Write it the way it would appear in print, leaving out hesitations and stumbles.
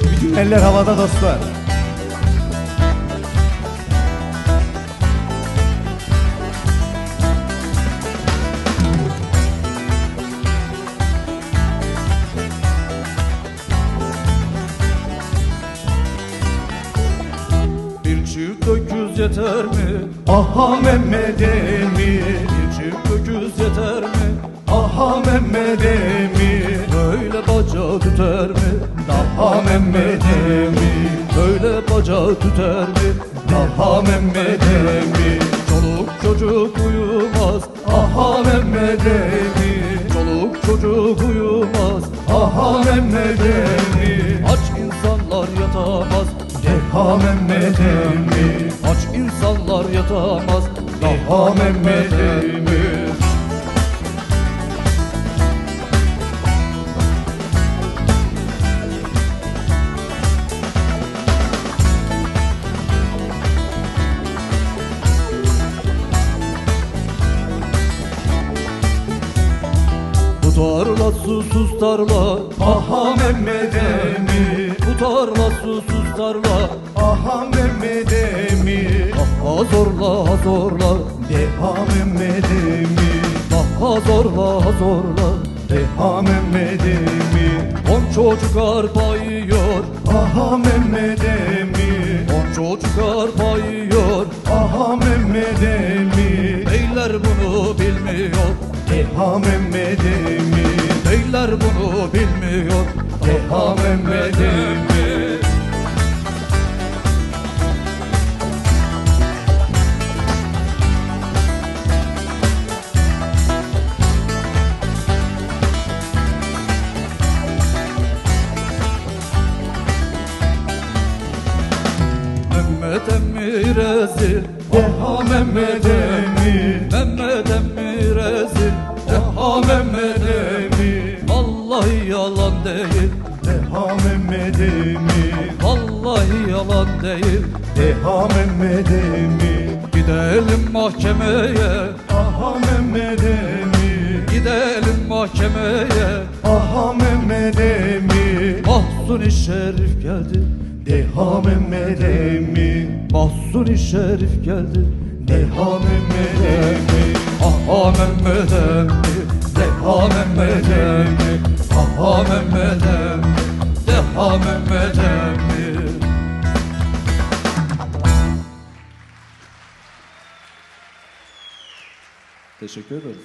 Bütün eller havada dostlar. Bir çift öküz yeter mi? Aha Mehmet Emin, Bir çift öküz yeter mi? aha Mehmet Emin, Böyle bacağı tüter mi? daha Mehmet Emin, Böyle bacağı tüter mi? daha Mehmet Emin, Çoluk çocuk uyumaz, aha Mehmet Emin, çoluk çocuk uyumaz. aha Mehmet Emin, Aç insanlar yatamaz, deha Mehmet Emin, aç insanlar yatamaz. deha Mehmet Emin. Bu tarla susuz tarla, Aha Mehmet Emin, bu tarla susuz tarla. aha Mehmet Emin, Daha zorla zorla, deha Mehmet Emin, daha zorla zorla. deha Mehmet Emin, 10 çocuk arpa yiyor, aha Mehmet Emin, 10 çocuk arpa yiyor. aha Mehmet Emin, Beyler bunu bilmiyor, deha Mehmet Emin, beyler bunu bilmiyor. deha Mehmet Emin. Mehmet emmi rezil, Deha Mehmet Emin, Mehmet emmi rezil. deha Mehmet Emin, Vallahi yalan değil, deha Mehmet Emin, vallahi yalan değil. deha Mehmet Emin, Gidelim mahkemeye, aha Mehmet Emin, gidelim mahkemeye. aha Mehmet Emin, Mahzun-i Şerif geldi, deha Mehmet Emin, Mahzun-i Şerif geldi. deha Mehmet Emin, Aha Mehmet emmi, deha Mehmet Emin, aha Mehmet emmi, deha Mehmet emmi. Teşekkür ederim.